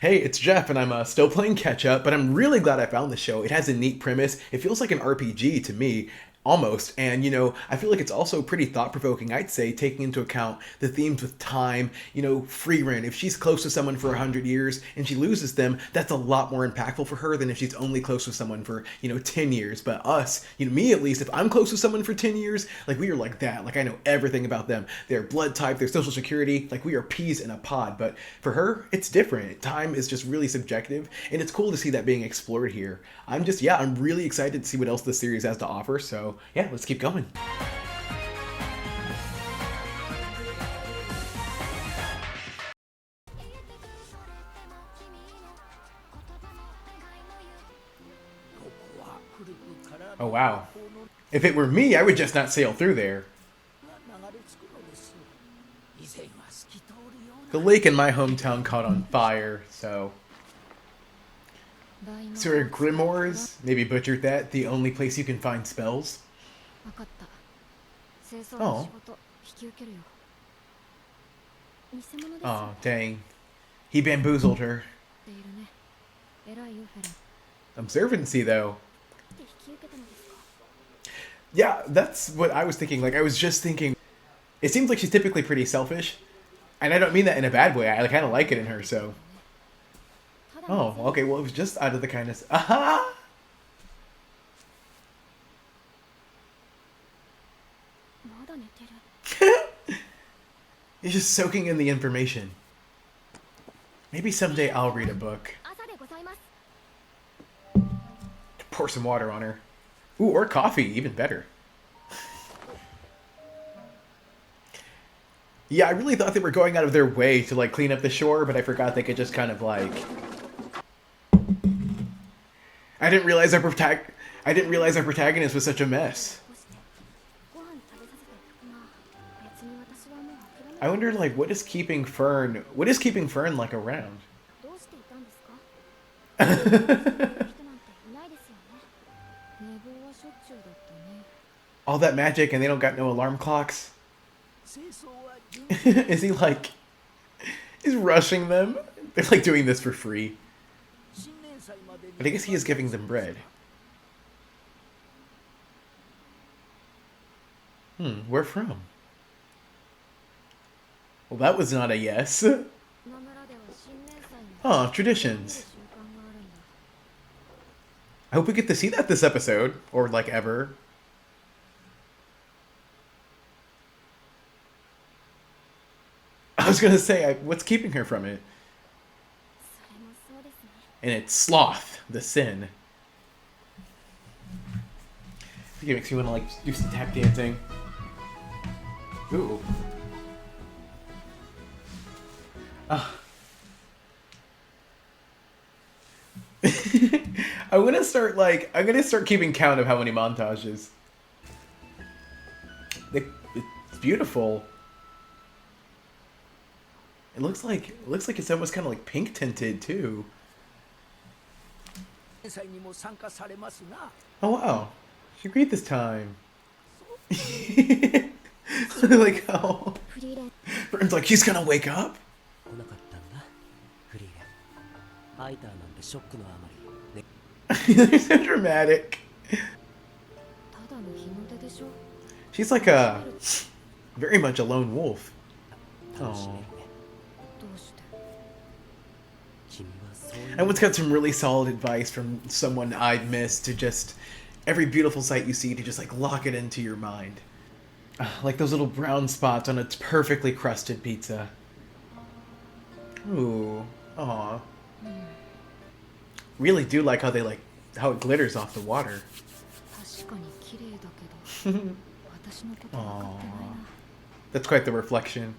Hey, it's Jeff, and I'm still playing catch up, but I'm really glad I found the show. It has a neat premise. It feels like an RPG to me, almost. And, I feel like it's also pretty thought provoking, I'd say, taking into account the themes with time. Frieren, if she's close to someone for 100 years and she loses them, that's a lot more impactful for her than if she's only close with someone for, 10 years. But us, me at least, if I'm close with someone for 10 years, like we are like that. Like I know everything about them, their blood type, their social security. Like we are peas in a pod. But for her, it's different. Time is just really subjective, and it's cool to see that being explored here. I'm really excited to see what else the series has to offer. So yeah, let's keep going. Oh wow. If it were me, I would just not sail through there. The lake in my hometown caught on fire, so. Sir Grimoires, maybe butchered that. The only place you can find spells. Oh. Oh, dang. He bamboozled her. Observancy, though. Yeah, that's what I was thinking. Like, I was just thinking. It seems like she's typically pretty selfish. And I don't mean that in a bad way. I kind of like it in her, so. Oh, okay, well, it was just out of the kindness. Aha! He's just soaking in the information. Maybe someday I'll read a book. Pour some water on her. Ooh, or coffee, even better. Yeah, I really thought they were going out of their way to, like, clean up the shore, but I forgot they could just kind of, like... I didn't realize our protagonist was such a mess. I wonder, like, what is keeping Fern, like, around? All that magic and they don't got no alarm clocks? Is he, like... He's rushing them? They're, like, doing this for free. But I guess he is giving them bread. Where from? Well, that was not a yes. Oh, traditions. I hope we get to see that this episode. Or, like, ever. I was gonna say, what's keeping her from it? And it's sloth, the sin. I think it makes me want to, like, do some tap dancing. Ooh. I'm gonna start keeping count of how many montages. It's beautiful. It looks like it's almost kind of like pink tinted too. Oh wow, she agreed this time. Like how Frien's like, he's gonna wake up. They're so dramatic. She's like very much a lone wolf. Oh. I once got some really solid advice from someone I'd missed to just every beautiful sight you see to just like lock it into your mind. Like those little brown spots on a perfectly crusted pizza. Ooh, aw. Really do like how it glitters off the water. Aww. That's quite the reflection.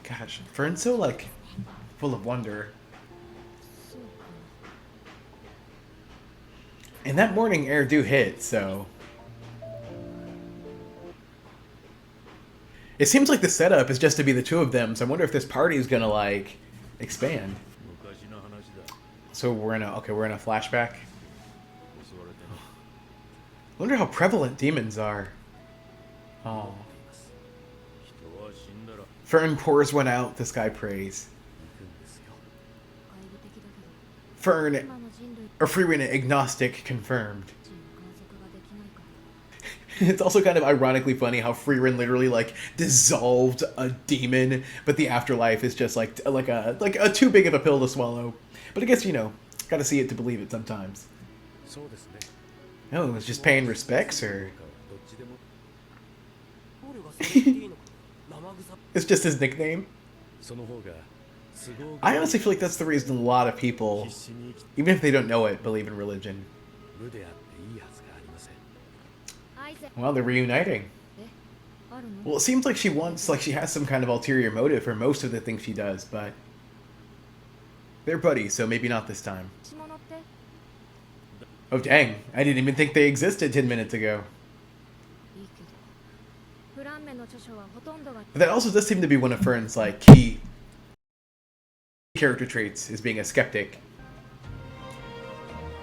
Gosh, Fern's so like full of wonder. And that morning air do hit, so it seems like the setup is just to be the two of them, so I wonder if this party is gonna like expand. So we're in a flashback. I wonder how prevalent demons are. Oh. Fern pours one out, this guy prays. Fern or Frieren agnostic confirmed. It's also kind of ironically funny how Frieren literally like dissolved a demon, but the afterlife is just like a too big of a pill to swallow. But I guess gotta see it to believe it sometimes. Oh, it's just paying respects, or it's just his nickname. I honestly feel like that's the reason a lot of people, even if they don't know it, believe in religion. Well, they're reuniting. Well, it seems like she has some kind of ulterior motive for most of the things she does, but they're buddies, so maybe not this time. Oh, dang. I didn't even think they existed 10 minutes ago. But that also does seem to be one of Fern's, like, key character traits, is being a skeptic.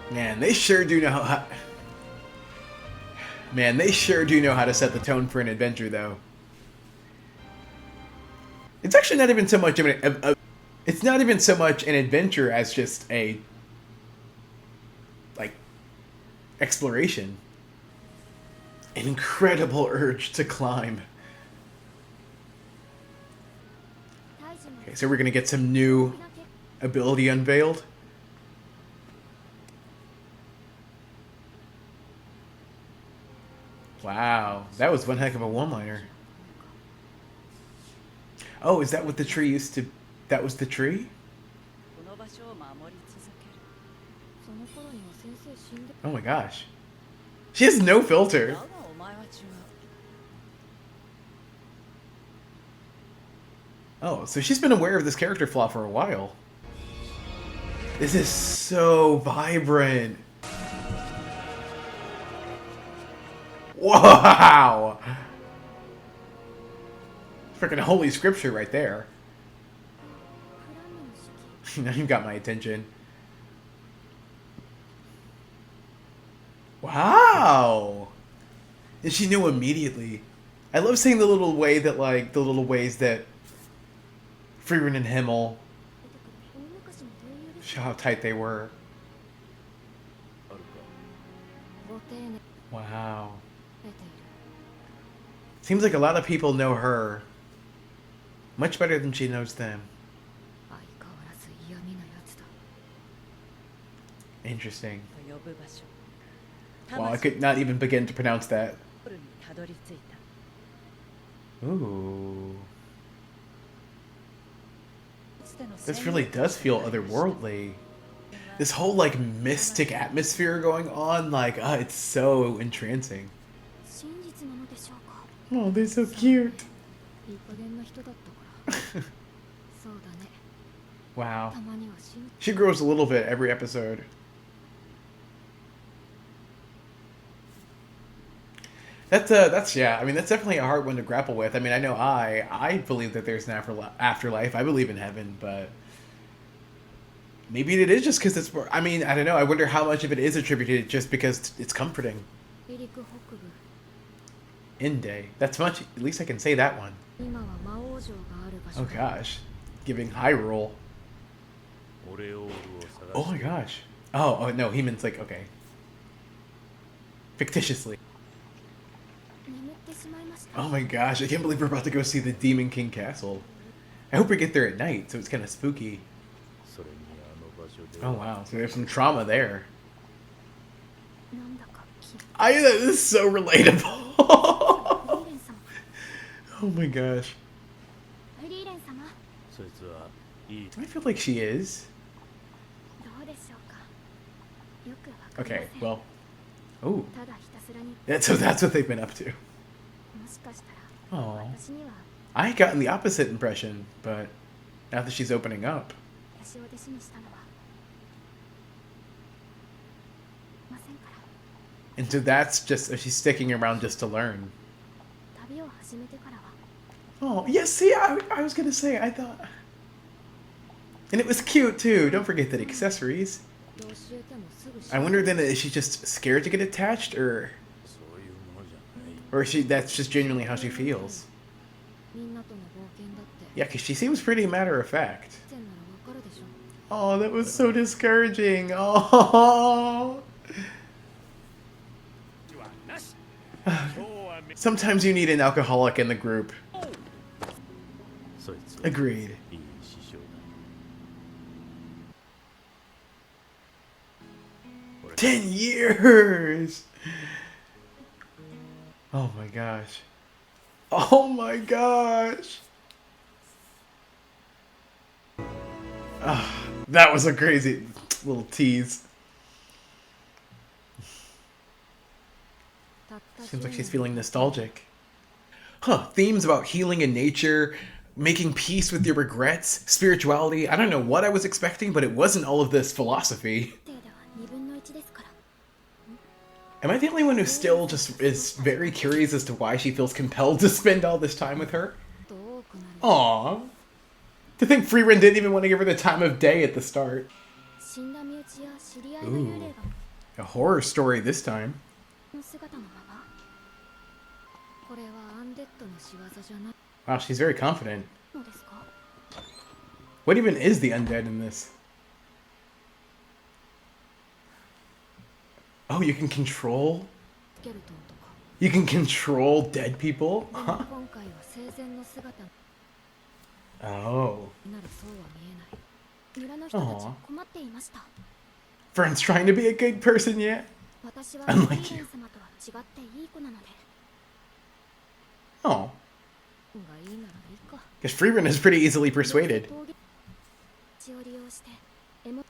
Man, they sure do know how... Man, they sure do know how to set the tone for an adventure, though. It's actually not even so much of it's not even so much an adventure as just a... like... exploration. An incredible urge to climb. Okay, so we're gonna get some new ability unveiled. Wow, that was one heck of a one-liner. Oh, is that what the tree used to... That was the tree? Oh my gosh. She has no filter. Oh, so she's been aware of this character flaw for a while. This is so vibrant. Wow! Freaking holy scripture right there. Now you got my attention. Wow! And she knew immediately. I love seeing the little ways that Frieren and Himmel show how tight they were. Wow. Seems like a lot of people know her much better than she knows them. Interesting. Wow, I could not even begin to pronounce that. Ooh. This really does feel otherworldly. This whole, like, mystic atmosphere going on, like, it's so entrancing. Oh, they're so cute. Wow. She grows a little bit every episode. That's yeah. I mean, that's definitely a hard one to grapple with. I mean, I know I believe that there's an afterlife. I believe in heaven, but maybe it is just because it's more. I mean, I don't know. I wonder how much of it is attributed just because it's comforting. Inde. That's much. At least I can say that one. Oh gosh, giving Hyrule. Oh my gosh. Oh no, he means like okay. Fictitiously. Oh my gosh, I can't believe we're about to go see the Demon King Castle. I hope we get there at night, so it's kind of spooky. Oh wow, so there's some trauma there. This is so relatable. Oh my gosh. I feel like she is. Okay, well. Oh. That's what they've been up to. Oh. I had gotten the opposite impression, but now that she's opening up. And so that's just, she's sticking around just to learn. Oh, yes, see, I was going to say, I thought... And it was cute, too. Don't forget the accessories. I wonder then, is she just scared to get attached, or is she, that's just genuinely how she feels? Yeah, because she seems pretty matter of fact. Oh, that was so discouraging. Oh. Sometimes you need an alcoholic in the group. Agreed. 10 years! Oh my gosh. Oh my gosh! That was a crazy little tease. Seems like she's feeling nostalgic. Huh, themes about healing in nature, making peace with your regrets, spirituality. I don't know what I was expecting, but it wasn't all of this philosophy. Am I the only one who still just is very curious as to why she feels compelled to spend all this time with her? Aww. To think Frieren didn't even want to give her the time of day at the start. Ooh. A horror story this time. Wow, she's very confident. What even is the undead in this? Oh, you can control? You can control dead people? Huh? Oh. Aww. Friend's trying to be a good person yet? Unlike you. Oh. Because Frieren is pretty easily persuaded.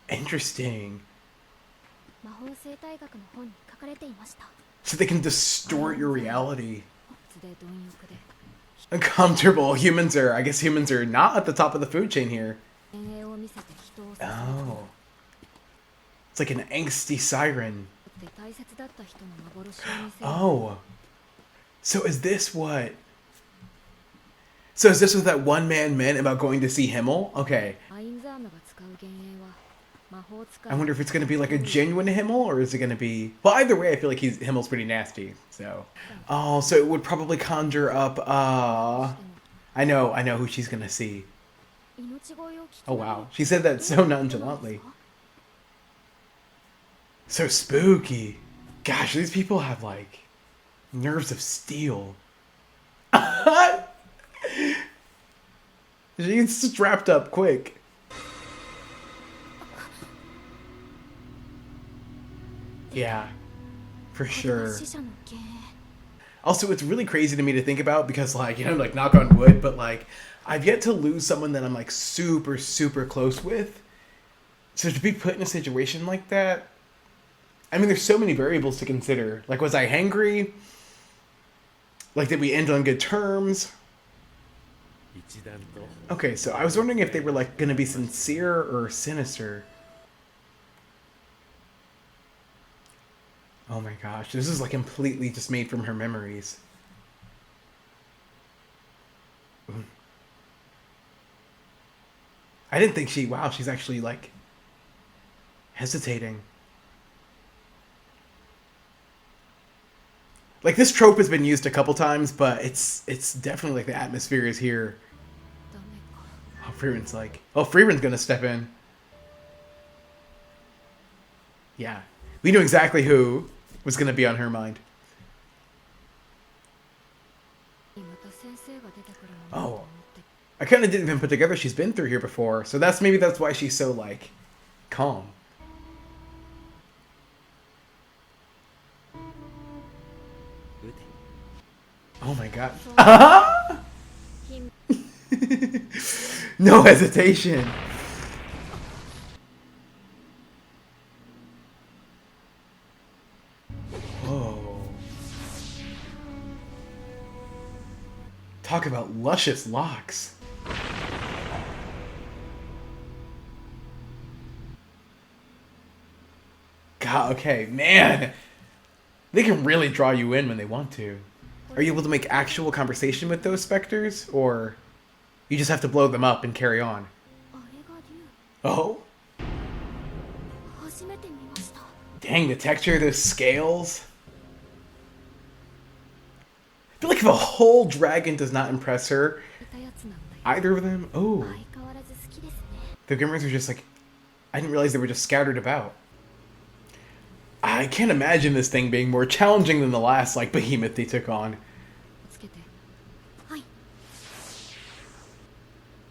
Interesting. So they can distort your reality. Uncomfortable. Humans are, I guess humans are not at the top of the food chain here. Oh. It's like an angsty siren. Oh. So is this what? So is this what that one man meant about going to see Himmel? Okay. I wonder if it's going to be like a genuine Himmel, or is it going to be... Well, either way, I feel like Himmel's pretty nasty, so... Oh, so it would probably conjure up, I know who she's going to see. Oh, wow. She said that so nonchalantly. So spooky. Gosh, these people have, like, nerves of steel. She's strapped up quick. Yeah, for sure. Also, it's really crazy to me to think about because, like, you know, like, knock on wood, but, like, I've yet to lose someone that I'm, like, super, super close with. So to be put in a situation like that, I mean, there's so many variables to consider. Like, was I hangry? Like, did we end on good terms? Okay, so I was wondering if they were, like, going to be sincere or sinister. Oh my gosh, this is like completely just made from her memories. I didn't think wow, she's actually like hesitating. Like this trope has been used a couple times, but it's definitely like the atmosphere is here. Oh, Frieren's like, oh, Frieren's gonna step in. Yeah, we knew exactly who was going to be on her mind. Oh, I kind of didn't even put together she's been through here before, so maybe that's why she's so, like, calm. Oh my god. No hesitation. Talk about luscious locks. God, okay, man. They can really draw you in when they want to. Are you able to make actual conversation with those specters? Or you just have to blow them up and carry on? Oh? Dang, the texture of those scales. I feel like if a whole dragon does not impress her, either of them, oh. The Grimmers are just like, I didn't realize they were just scattered about. I can't imagine this thing being more challenging than the last, like, behemoth they took on.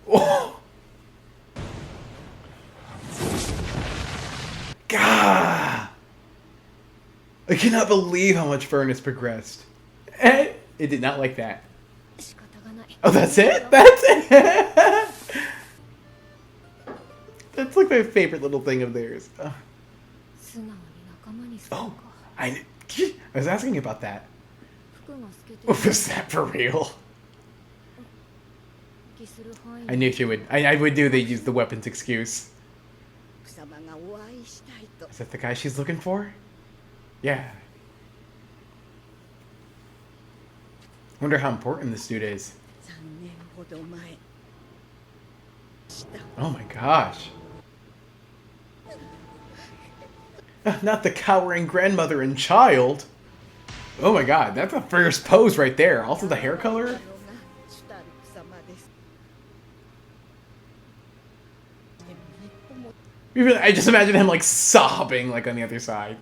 Oh. Gah! I cannot believe how much Frieren has progressed. It did not like that. Oh, that's it? That's it? That's like my favorite little thing of theirs. Oh, I was asking about that. Was that for real? I knew she would. I would do. They use the weapons excuse. Is that the guy she's looking for? Yeah. Wonder how important this dude is. Oh my gosh. Not the cowering grandmother and child. Oh my god, that's a first pose right there. Also the hair color. I just imagine him like sobbing like on the other side.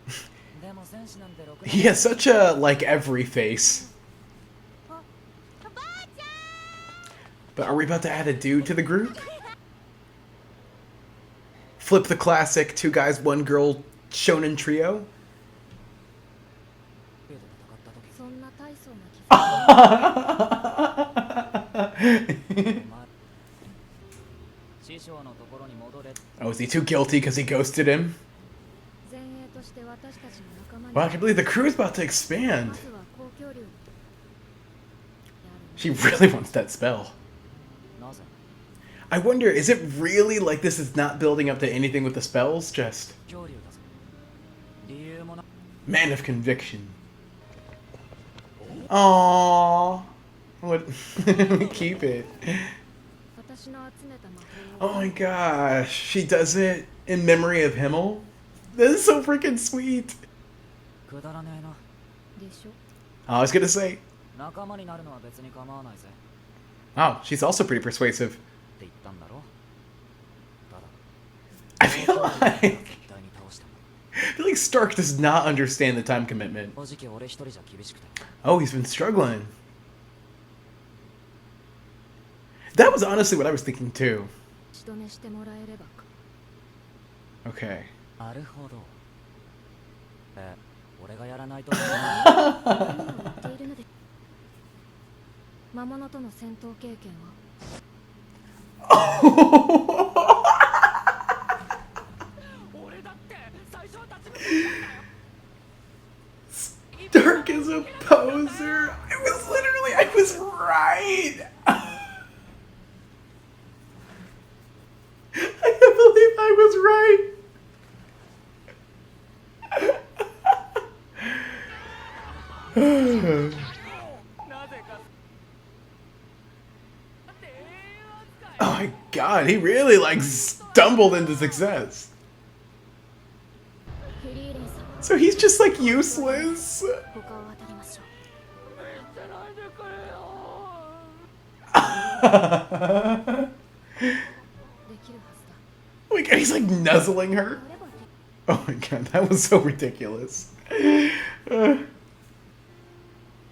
He has such a like every face. But are we about to add a dude to the group? Flip the classic 2 guys, 1 girl shonen trio? Oh, is he too guilty because he ghosted him? Wow, I can't believe the crew is about to expand. She really wants that spell. I wonder, is it really like this is not building up to anything with the spells? Just man of conviction. Aww. What? Keep it. Oh my gosh, she does it in memory of Himmel? This is so freaking sweet. I was gonna say. Oh, she's also pretty persuasive. I feel like Stark does not understand the time commitment. Oh, he's been struggling. That was honestly what I was thinking too. Okay. Stark is a poser. I was right. I can't believe I was right. Oh my god, he really like stumbled into success. So he's just like useless. Oh my god, he's like nuzzling her. Oh my god, that was so ridiculous. Him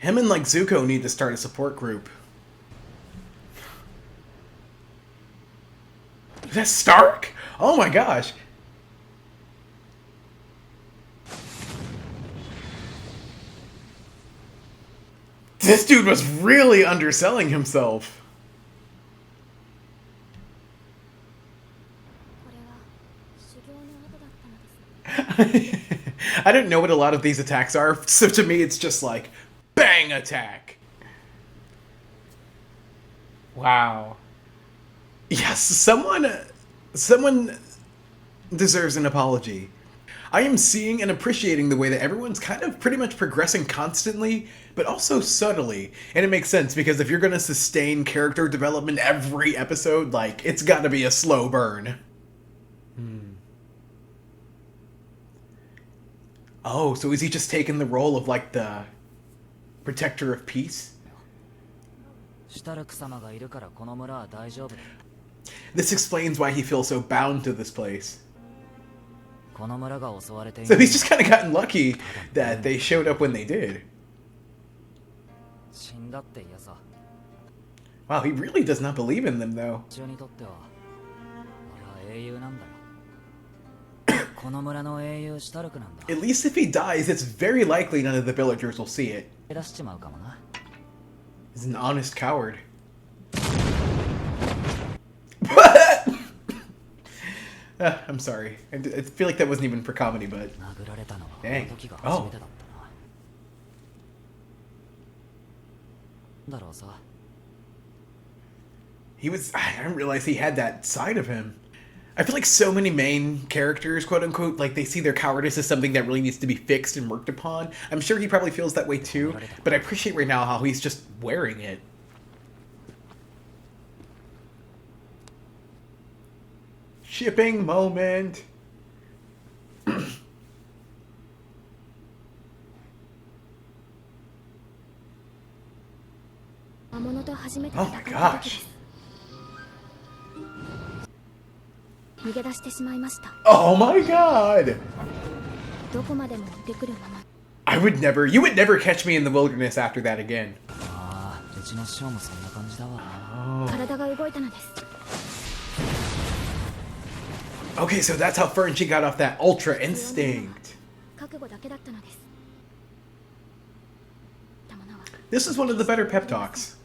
and like Zuko need to start a support group. Is that Stark? Oh my gosh. This dude was really underselling himself. I don't know what a lot of these attacks are, so to me it's just like, bang attack! Wow. Yes, someone deserves an apology. I am seeing and appreciating the way that everyone's kind of pretty much progressing constantly, but also subtly. And it makes sense, because if you're going to sustain character development every episode, like, it's got to be a slow burn. Oh, so is he just taking the role of, like, the protector of peace? This explains why he feels so bound to this place. So he's just kind of gotten lucky that they showed up when they did. Wow, he really does not believe in them, though. At least if he dies, it's very likely none of the villagers will see it. He's an honest coward. What? I'm sorry. I feel like that wasn't even for comedy, but... Dang. Oh. I didn't realize he had that side of him. I feel like so many main characters, quote unquote, like they see their cowardice as something that really needs to be fixed and worked upon. I'm sure he probably feels that way too, but I appreciate right now how he's just wearing it. Shipping moment. Oh my gosh. Oh my god! You would never catch me in the wilderness after that again. Oh. Okay, so that's how Frieren she got off that ultra instinct. This is one of the better pep talks.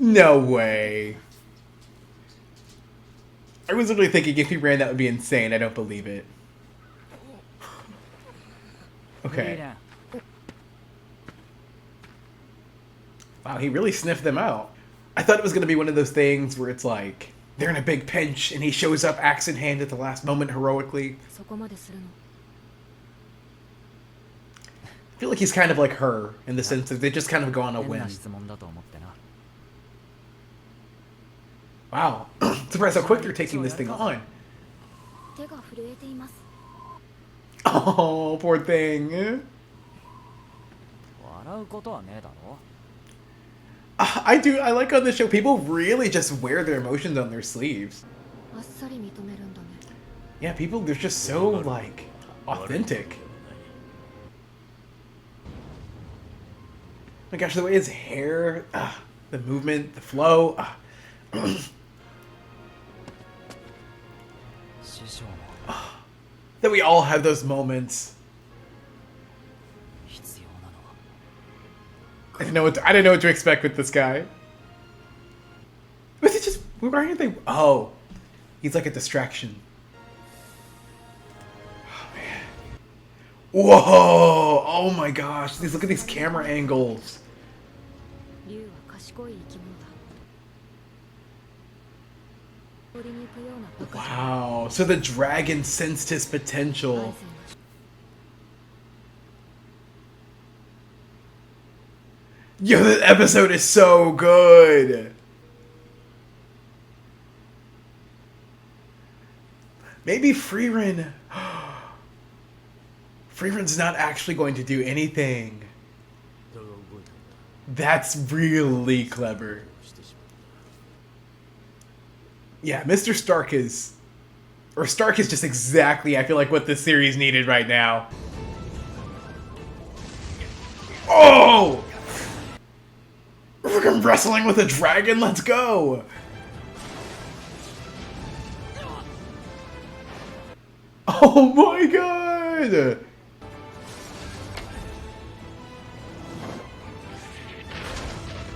No way. I was literally thinking if he ran that would be insane. I don't believe it. Okay. Wow, he really sniffed them out. I thought it was going to be one of those things where it's like they're in a big pinch and he shows up axe in hand at the last moment heroically. I feel like he's kind of like her in the sense that they just kind of go on a whim. Wow. Surprised how quick they're taking this thing on. Oh, poor thing. I like on the show, people really just wear their emotions on their sleeves. Yeah, people, they're just so, like, authentic. Oh my gosh, the way his hair, the movement, the flow. That we all have those moments. I didn't know what to expect with this guy. Was it just, why aren't they? Oh, he's like a distraction. Oh man. Whoa! Oh my gosh! Look at these camera angles. Wow! So the dragon sensed his potential. Yo, this episode is so good! Maybe Frieren... Frieren's not actually going to do anything. That's really clever. Yeah, Mr. Stark is... Or Stark is just exactly, I feel like, what this series needed right now. Oh! We're wrestling with a dragon, let's go! Oh my god!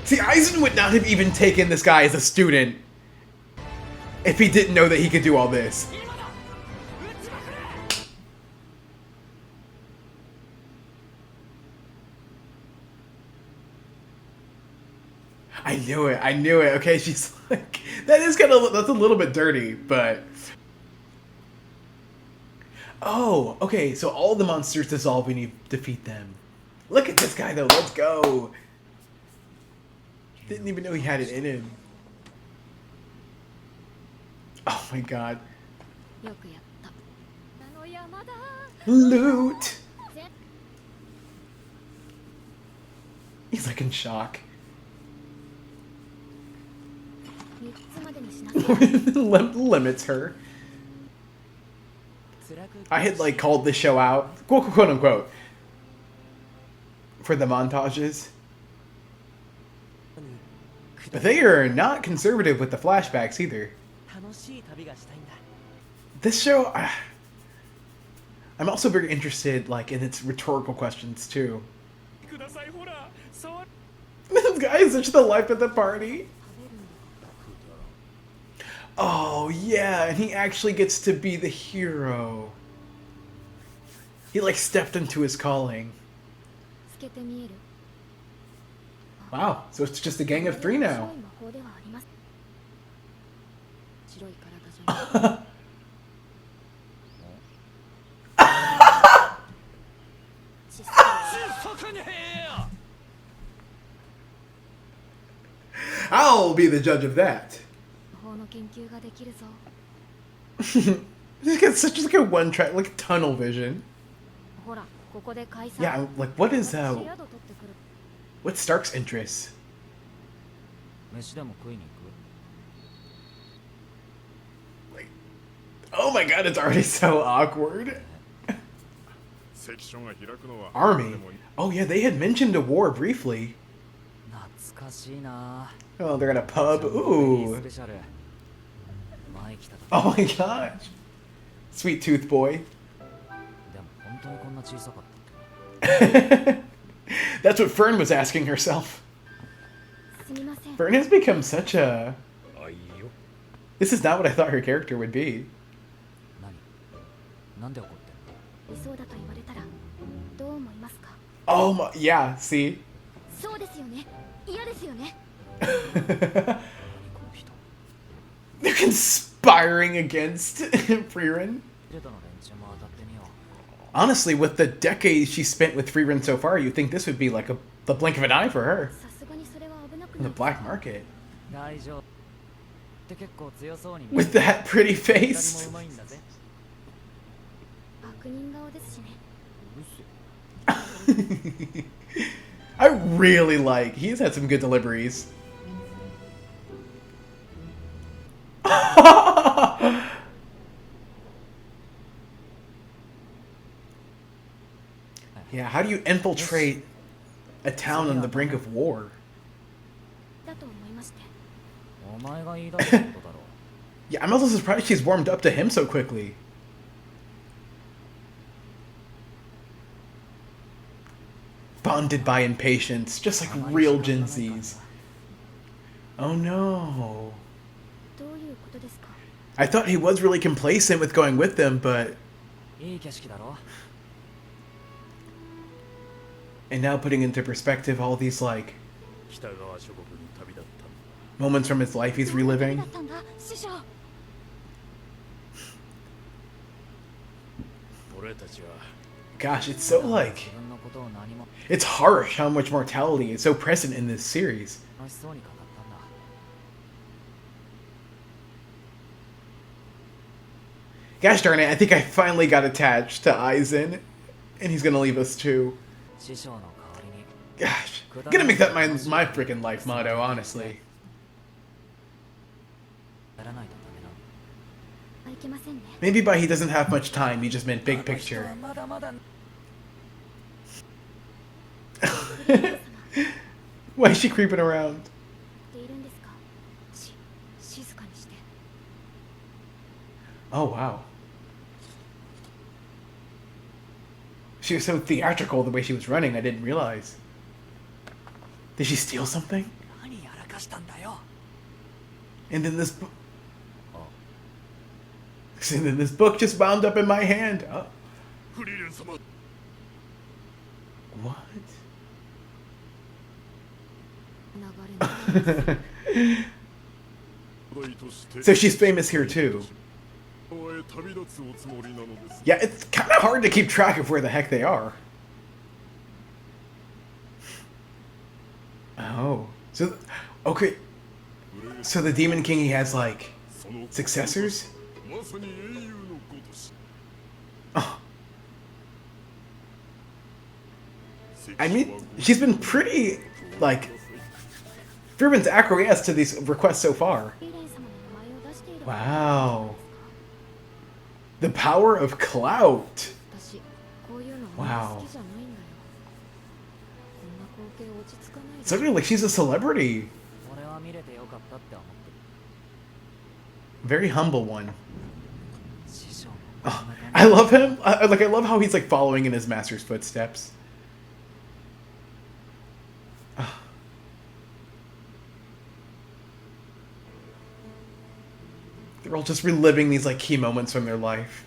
See, Aizen would not have even taken this guy as a student if he didn't know that he could do all this. I knew it. Okay, she's like, that's a little bit dirty, but... Oh, okay, so all the monsters dissolve when you defeat them. Look at this guy, though, let's go! Didn't even know he had it in him. Oh my god. Loot! He's like in shock. Limits her. I had like called this show out, quote unquote, for the montages. But they are not conservative with the flashbacks either. This show, I'm also very interested like in its rhetorical questions too. This guy is such the life of the party. Oh yeah, and he actually gets to be the hero. He like stepped into his calling. Wow, so it's just a gang of 3 now. I'll be the judge of that. He's got such like a one-track, like tunnel vision. Yeah, like what is what's Stark's interest? Like, oh my god, it's already so awkward. Army. Oh yeah, they had mentioned a war briefly. Oh, they're at a pub. Ooh. Oh my gosh. Sweet tooth boy. That's what Fern was asking herself. Fern has become such a... This is not what I thought her character would be. Oh my... Yeah, see? They're conspiring against Frieren. Honestly, with the decades she spent with Frieren so far, you'd think this would be like the blink of an eye for her. The black market. With that pretty face. I really like. He's had some good deliveries. Yeah, how do you infiltrate a town on the brink of war? Yeah, I'm also surprised she's warmed up to him so quickly. Bonded by impatience, just like real Gen Zs. Oh no. I thought he was really complacent with going with them, but... And now putting into perspective all these, like, moments from his life he's reliving. Gosh, it's so, like... It's harsh how much mortality is so present in this series. Gosh darn it, I think I finally got attached to Aizen, and he's gonna leave us too. Gosh, I'm gonna make that my freaking life motto, honestly. Maybe by he doesn't have much time, he just meant big picture. Why is she creeping around? Oh wow. She was so theatrical the way she was running, I didn't realize. Did she steal something? And then this and then this book just wound up in my hand. Oh. What? So she's famous here too. Yeah, it's kind of hard to keep track of where the heck they are. Oh. So, okay. So the Demon King, he has, like, successors? Oh. I mean, she's been pretty, like, Frieren's acquiesced to these requests so far. Wow. The power of clout. Wow. Suddenly, like she's a celebrity. Very humble one. Oh, I love him. I love how he's like following in his master's footsteps. Oh. They're all just reliving these like key moments from their life.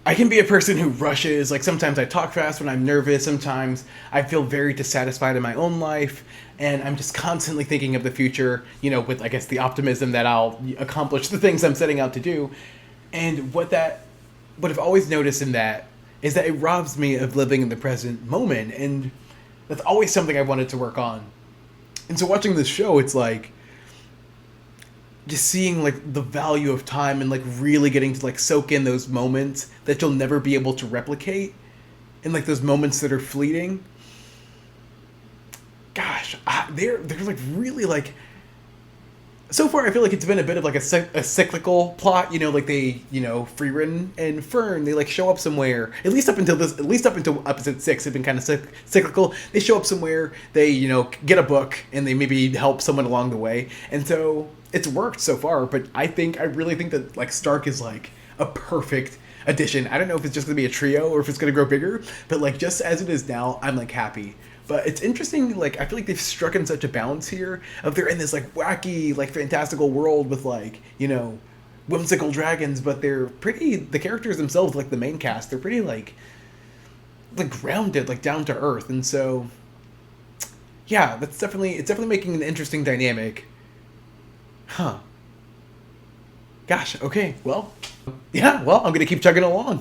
I can be a person who rushes. Like sometimes I talk fast when I'm nervous. Sometimes I feel very dissatisfied in my own life, and I'm just constantly thinking of the future. You know, with I guess the optimism that I'll accomplish the things I'm setting out to do. And what I've always noticed in that is that it robs me of living in the present moment, and that's always something I wanted to work on. And so watching this show, it's like just seeing like the value of time and like really getting to like soak in those moments that you'll never be able to replicate, and like those moments that are fleeting. Gosh, they're like really like. So far, I feel like it's been a bit of like a cyclical plot. You know, like they, Frieren and Fern, they like show up somewhere. At least up until episode 6, have been kind of cyclical. They show up somewhere. They, get a book and they maybe help someone along the way. And so it's worked so far. But I really think that like Stark is like a perfect addition. I don't know if it's just gonna be a trio or if it's gonna grow bigger. But like just as it is now, I'm like happy. But it's interesting, like, I feel like they've struck in such a balance here of they're in this, like, wacky, like, fantastical world with, like, whimsical dragons, but the characters themselves, like, the main cast, they're pretty, like grounded, like, down to earth. And so, yeah, it's definitely making an interesting dynamic. Huh. Gosh, okay, well, yeah, I'm gonna keep chugging along.